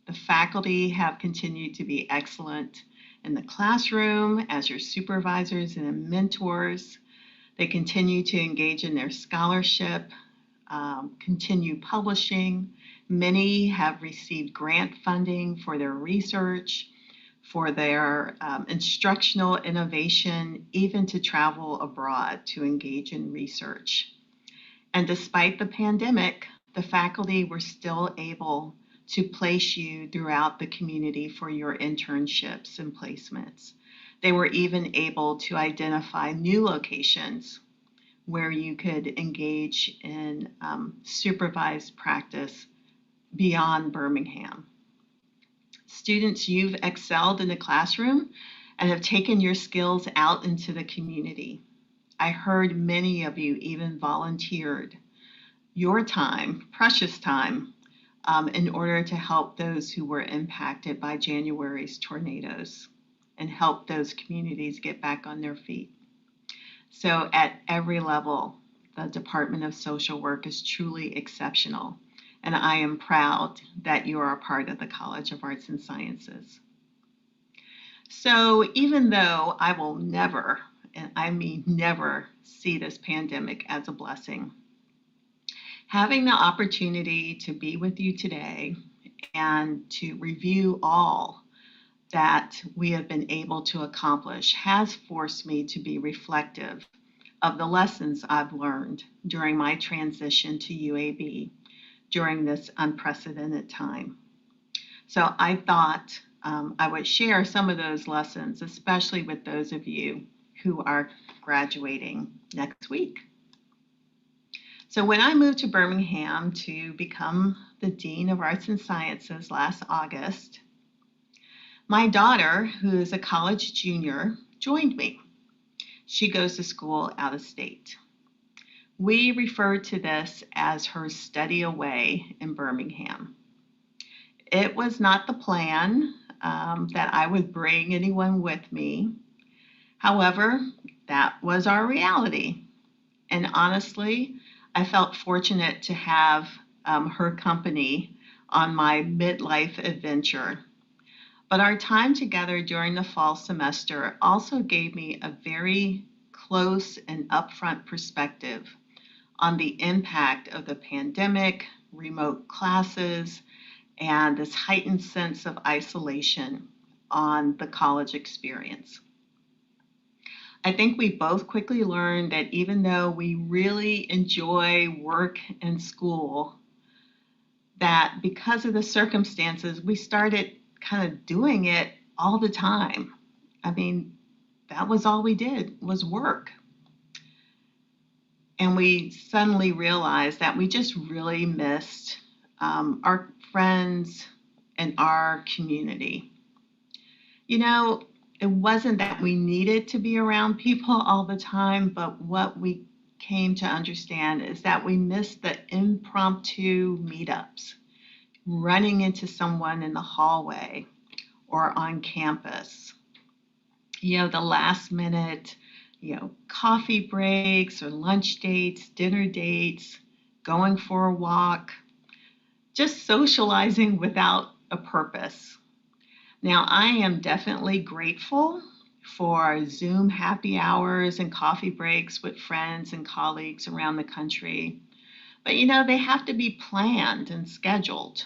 The faculty have continued to be excellent in the classroom as your supervisors and mentors. They continue to engage in their scholarship, continue publishing. Many have received grant funding for their research, for their instructional innovation, even to travel abroad to engage in research. And despite the pandemic, the faculty were still able to place you throughout the community for your internships and placements. They were even able to identify new locations where you could engage in supervised practice beyond Birmingham. Students, you've excelled in the classroom and have taken your skills out into the community. I heard many of you even volunteered your time, precious time, in order to help those who were impacted by January's tornadoes and help those communities get back on their feet. So at every level, the Department of Social Work is truly exceptional, and I am proud that you are a part of the College of Arts and Sciences. So even though I will never, and I mean never, see this pandemic as a blessing, Having the opportunity to be with you today and to review all that we have been able to accomplish has forced me to be reflective of the lessons I've learned during my transition to UAB during this unprecedented time. So I thought I would share some of those lessons, especially with those of you who are graduating next week. So when I moved to Birmingham to become the Dean of Arts and Sciences last August, my daughter, who is a college junior, joined me. She goes to school out of state. We refer to this as her study away in Birmingham. It was not the plan that I would bring anyone with me. However, that was our reality. And honestly, I felt fortunate to have her company on my midlife adventure. But our time together during the fall semester also gave me a very close and upfront perspective on the impact of the pandemic, remote classes, and this heightened sense of isolation on the college experience. I think we both quickly learned that even though we really enjoy work and school, that because of the circumstances, we started kind of doing it all the time. I mean, that was all we did was work. And we suddenly realized that we just really missed our friends and our community. You know, it wasn't that we needed to be around people all the time, but what we came to understand is that we missed the impromptu meetups, running into someone in the hallway or on campus. You know, the last minute, coffee breaks or lunch dates, dinner dates, going for a walk, just socializing without a purpose. Now, I am definitely grateful for Zoom happy hours and coffee breaks with friends and colleagues around the country. But they have to be planned and scheduled.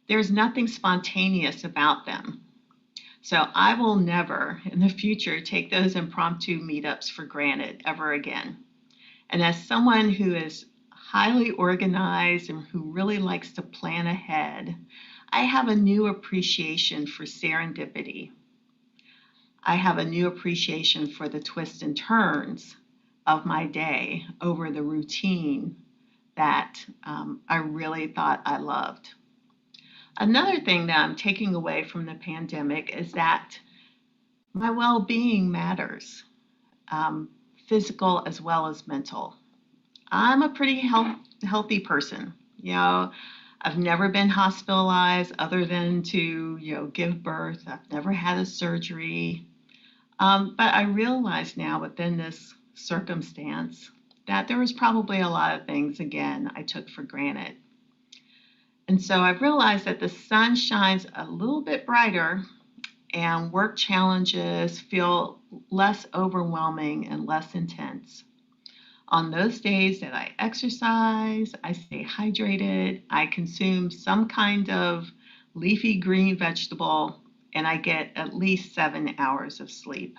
There's nothing spontaneous about them. So I will never in the future take those impromptu meetups for granted ever again. And as someone who is highly organized and who really likes to plan ahead, I have a new appreciation for serendipity. I have a new appreciation for the twists and turns of my day over the routine that I really thought I loved. Another thing that I'm taking away from the pandemic is that my well-being matters, physical as well as mental. I'm a pretty healthy person. I've never been hospitalized other than to, give birth. I've never had a surgery. But I realize now within this circumstance that there was probably a lot of things, again, I took for granted. And so I've realized that the sun shines a little bit brighter and work challenges feel less overwhelming and less intense. On those days that I exercise, I stay hydrated, I consume some kind of leafy green vegetable, and I get at least 7 hours of sleep.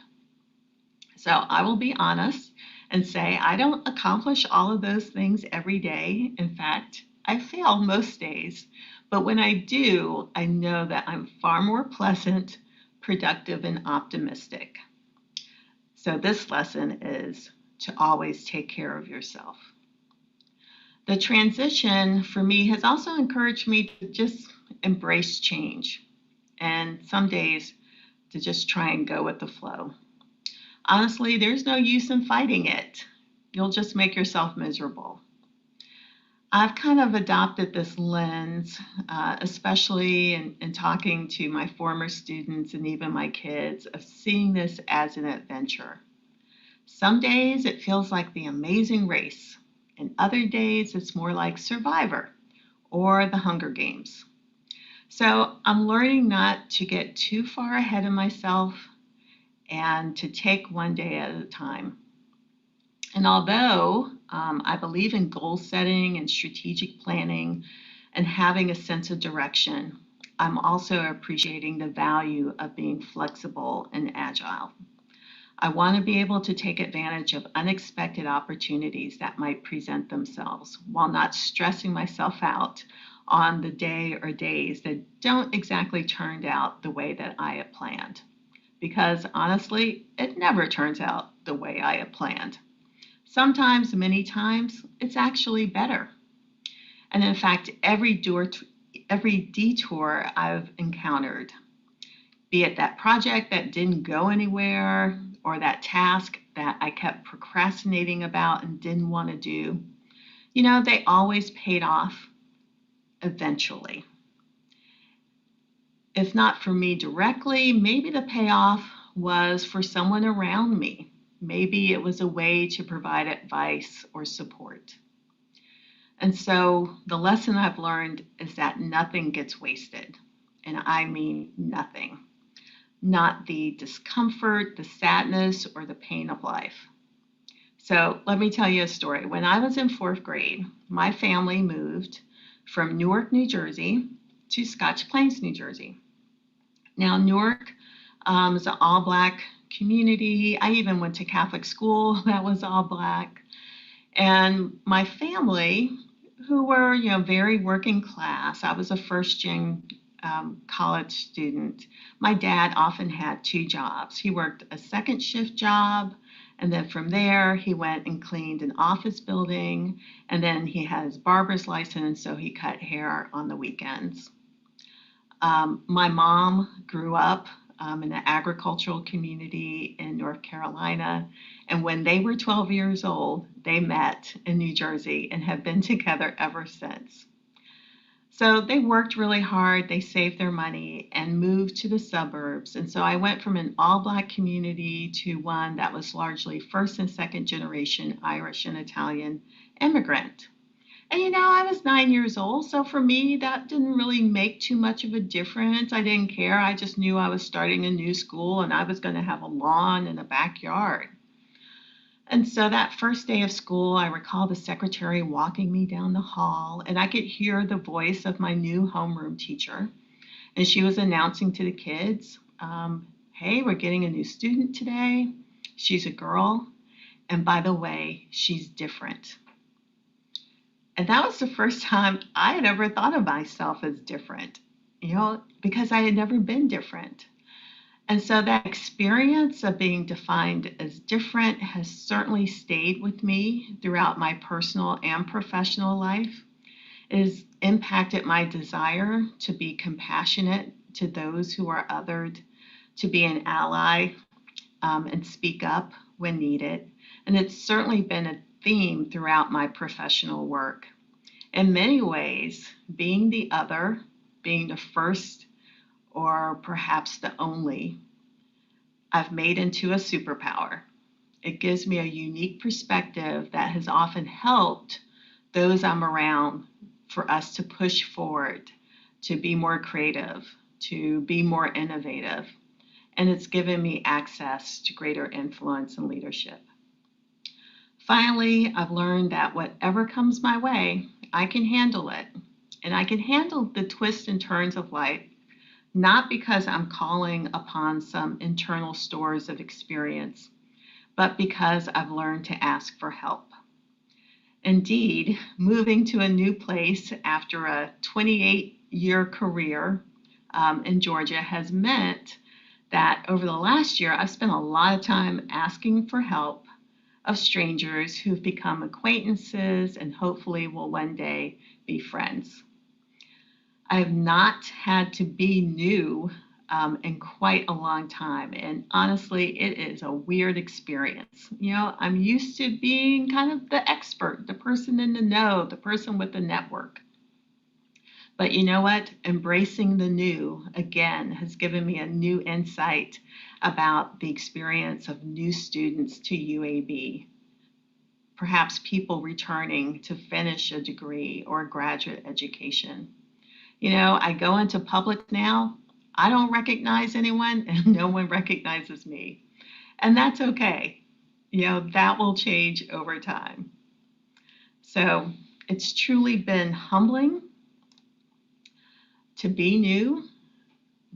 So I will be honest and say I don't accomplish all of those things every day. In fact, I fail most days. But when I do, I know that I'm far more pleasant, productive, and optimistic. So this lesson is to always take care of yourself. The transition for me has also encouraged me to just embrace change and some days to just try and go with the flow. Honestly, there's no use in fighting it. You'll just make yourself miserable. I've kind of adopted this lens, especially in talking to my former students and even my kids, of seeing this as an adventure. Some days it feels like the Amazing Race, and other days it's more like Survivor or the Hunger Games. So I'm learning not to get too far ahead of myself and to take one day at a time. And although I believe in goal setting and strategic planning and having a sense of direction. I'm also appreciating the value of being flexible and agile. I want to be able to take advantage of unexpected opportunities that might present themselves while not stressing myself out on the day or days that don't exactly turn out the way that I had planned. Because honestly, it never turns out the way I had planned. Sometimes, many times, it's actually better. And in fact, every detour I've encountered, be it that project that didn't go anywhere or that task that I kept procrastinating about and didn't want to do, they always paid off eventually. If not for me directly, maybe the payoff was for someone around me. Maybe it was a way to provide advice or support. And so the lesson I've learned is that nothing gets wasted. And I mean nothing. Not the discomfort, the sadness, or the pain of life. So let me tell you a story. When I was in 4th grade, my family moved from Newark, New Jersey to Scotch Plains, New Jersey. Now, Newark is an all-Black community. I even went to Catholic school that was all Black. And my family, who were, very working class, I was a first-gen college student. My dad often had 2 jobs. He worked a second shift job, and then from there, he went and cleaned an office building, and then he had his barber's license, so he cut hair on the weekends. My mom grew up in an agricultural community in North Carolina, and when they were 12 years old, they met in New Jersey and have been together ever since. So they worked really hard, they saved their money and moved to the suburbs. And so I went from an all-Black community to one that was largely first and second generation Irish and Italian immigrant. And I was 9 years old, so for me, that didn't really make too much of a difference. I didn't care. I just knew I was starting a new school and I was going to have a lawn and a backyard. And so that first day of school, I recall the secretary walking me down the hall, and I could hear the voice of my new homeroom teacher. And she was announcing to the kids, hey, we're getting a new student today. She's a girl. And by the way, she's different. And that was the first time I had ever thought of myself as different, because I had never been different. And so that experience of being defined as different has certainly stayed with me throughout my personal and professional life. It has impacted my desire to be compassionate to those who are othered, to be an ally, and speak up when needed. And it's certainly been a theme throughout my professional work. In many ways, being the other, being the first or perhaps the only, I've made into a superpower. It gives me a unique perspective that has often helped those I'm around for us to push forward, to be more creative, to be more innovative. And it's given me access to greater influence and leadership. Finally, I've learned that whatever comes my way, I can handle it. And I can handle the twists and turns of life, not because I'm calling upon some internal stores of experience, but because I've learned to ask for help. Indeed, moving to a new place after a 28-year career in Georgia has meant that over the last year, I've spent a lot of time asking for help of strangers who've become acquaintances and hopefully will one day be friends. I have not had to be new in quite a long time. And honestly, it is a weird experience. I'm used to being kind of the expert, the person in the know, the person with the network. But you know what? Embracing the new, again, has given me a new insight about the experience of new students to UAB. Perhaps people returning to finish a degree or a graduate education. I go into public now, I don't recognize anyone and no one recognizes me. And that's okay. That will change over time. So it's truly been humbling to be new,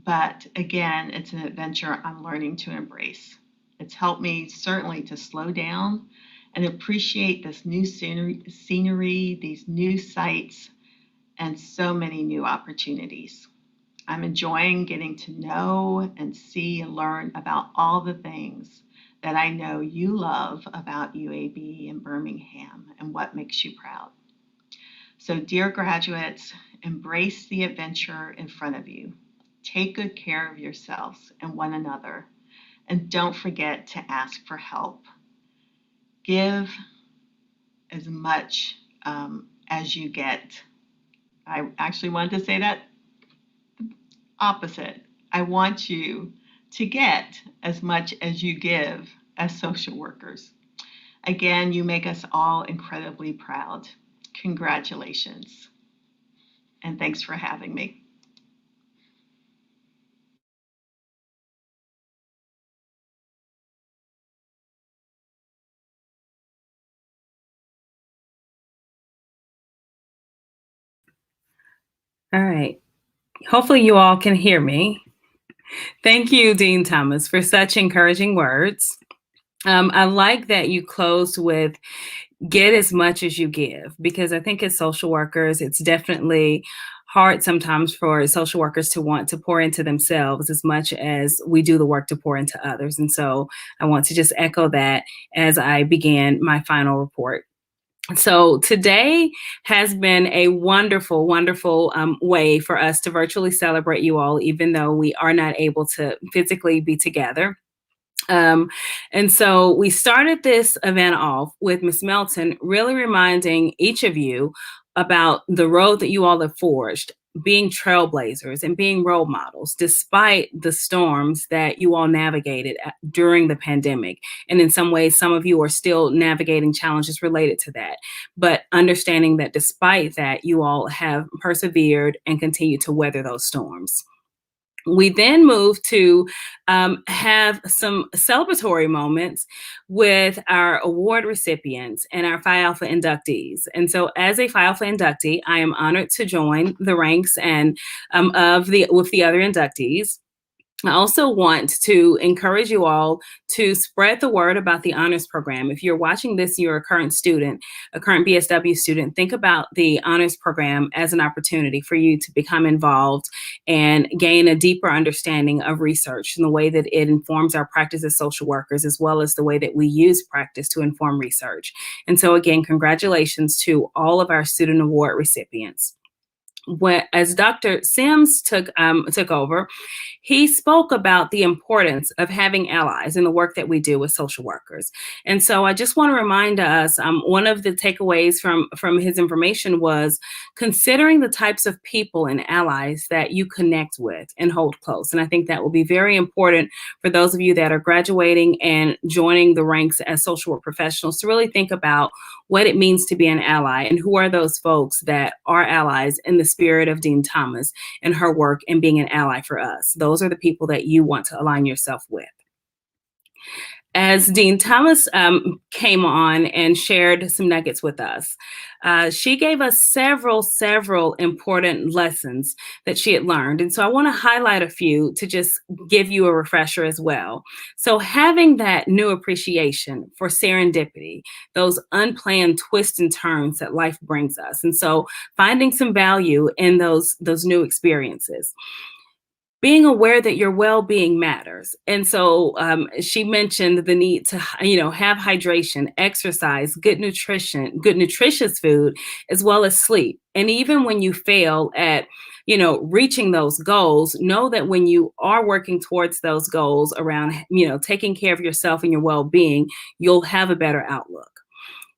but again, it's an adventure I'm learning to embrace. It's helped me certainly to slow down and appreciate this new scenery, these new sights, and so many new opportunities. I'm enjoying getting to know and see and learn about all the things that I know you love about UAB and Birmingham and what makes you proud. So, dear graduates, embrace the adventure in front of you. Take good care of yourselves and one another, and don't forget to ask for help. Give as much as you get. I actually wanted to say that opposite. I want you to get as much as you give as social workers. Again, you make us all incredibly proud. Congratulations. And thanks for having me. All right. Hopefully you all can hear me. Thank you, Dean Thomas, for such encouraging words. I like that you closed with get as much as you give, because I think as social workers, it's definitely hard sometimes for social workers to want to pour into themselves as much as we do the work to pour into others. And so I want to just echo that as I began my final report. So today has been a wonderful, wonderful way for us to virtually celebrate you all, even though we are not able to physically be together. And so we started this event off with Ms. Melton really reminding each of you about the road that you all have forged, being trailblazers and being role models, despite the storms that you all navigated during the pandemic. And in some ways, some of you are still navigating challenges related to that. But understanding that despite that, you all have persevered and continue to weather those storms. We then move to have some celebratory moments with our award recipients and our Phi Alpha inductees. And so as a Phi Alpha inductee, I am honored to join the ranks and with the other inductees. I also want to encourage you all to spread the word about the honors program. If you're watching this, you're a current student, a current BSW student, think about the honors program as an opportunity for you to become involved and gain a deeper understanding of research and the way that it informs our practice as social workers, as well as the way that we use practice to inform research. And so again, congratulations to all of our student award recipients. As Dr. Sims took over, he spoke about the importance of having allies in the work that we do with social workers. And so I just want to remind us, one of the takeaways from his information was considering the types of people and allies that you connect with and hold close. And I think that will be very important for those of you that are graduating and joining the ranks as social work professionals to really think about what it means to be an ally and who are those folks that are allies in the spirit of Dean Thomas and her work and being an ally for us. Those are the people that you want to align yourself with. As Dean Thomas came on and shared some nuggets with us, she gave us several important lessons that she had learned. And so I want to highlight a few to just give you a refresher as well. So having that new appreciation for serendipity, those unplanned twists and turns that life brings us. And so finding some value in those new experiences. Being aware that your well-being matters. And so she mentioned the need to, have hydration, exercise, good nutrition, good nutritious food, as well as sleep. And even when you fail at, reaching those goals, know that when you are working towards those goals around, taking care of yourself and your well-being, you'll have a better outlook.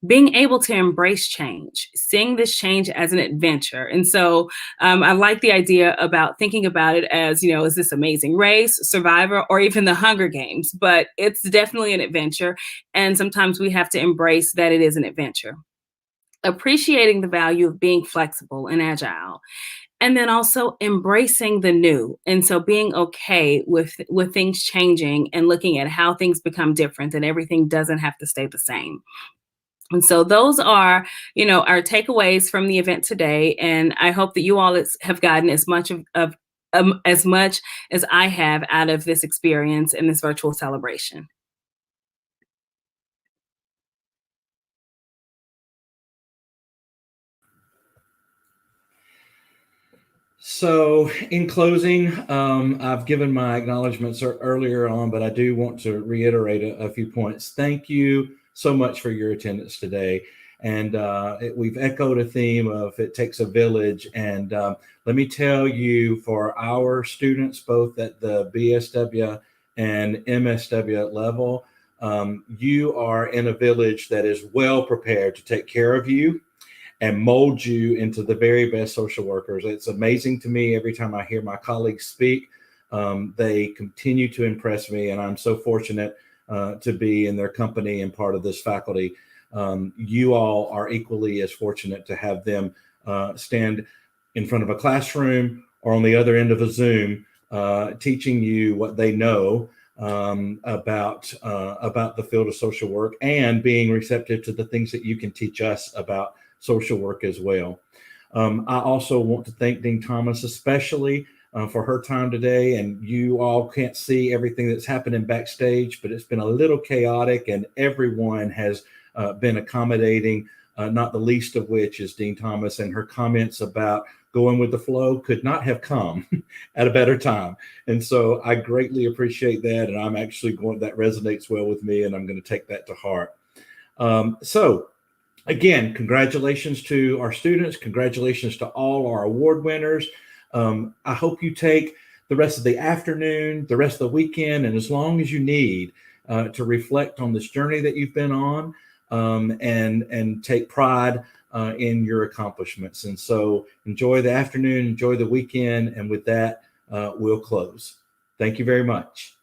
Being able to embrace change, seeing this change as an adventure. And so I like the idea about thinking about it as, is this Amazing Race, Survivor, or even the Hunger Games? But it's definitely an adventure. And sometimes we have to embrace that it is an adventure. Appreciating the value of being flexible and agile. And then also embracing the new. And so being okay with things changing and looking at how things become different, that everything doesn't have to stay the same. And so those are, our takeaways from the event today. And I hope that you all have gotten as much as much as I have out of this experience in this virtual celebration. So in closing, I've given my acknowledgments earlier on, but I do want to reiterate a few points. Thank you so much for your attendance today. And we've echoed a theme of it takes a village. And let me tell you, for our students, both at the BSW and MSW level, you are in a village that is well prepared to take care of you and mold you into the very best social workers. It's amazing to me every time I hear my colleagues speak. They continue to impress me, and I'm so fortunate to be in their company and part of this faculty. You all are equally as fortunate to have them stand in front of a classroom or on the other end of a Zoom, teaching you what they know about the field of social work, and being receptive to the things that you can teach us about social work as well. I also want to thank Dean Thomas, especially for her time today. And you all can't see everything that's happening backstage, but it's been a little chaotic, and everyone has been accommodating, not the least of which is Dean Thomas, and her comments about going with the flow could not have come at a better time. And so I greatly appreciate that. And I'm actually that resonates well with me, and I'm going to take that to heart. So again, congratulations to our students. Congratulations to all our award winners. I hope you take the rest of the afternoon, the rest of the weekend, and as long as you need to reflect on this journey that you've been on, and take pride in your accomplishments. And so enjoy the afternoon, enjoy the weekend. And with that, we'll close. Thank you very much.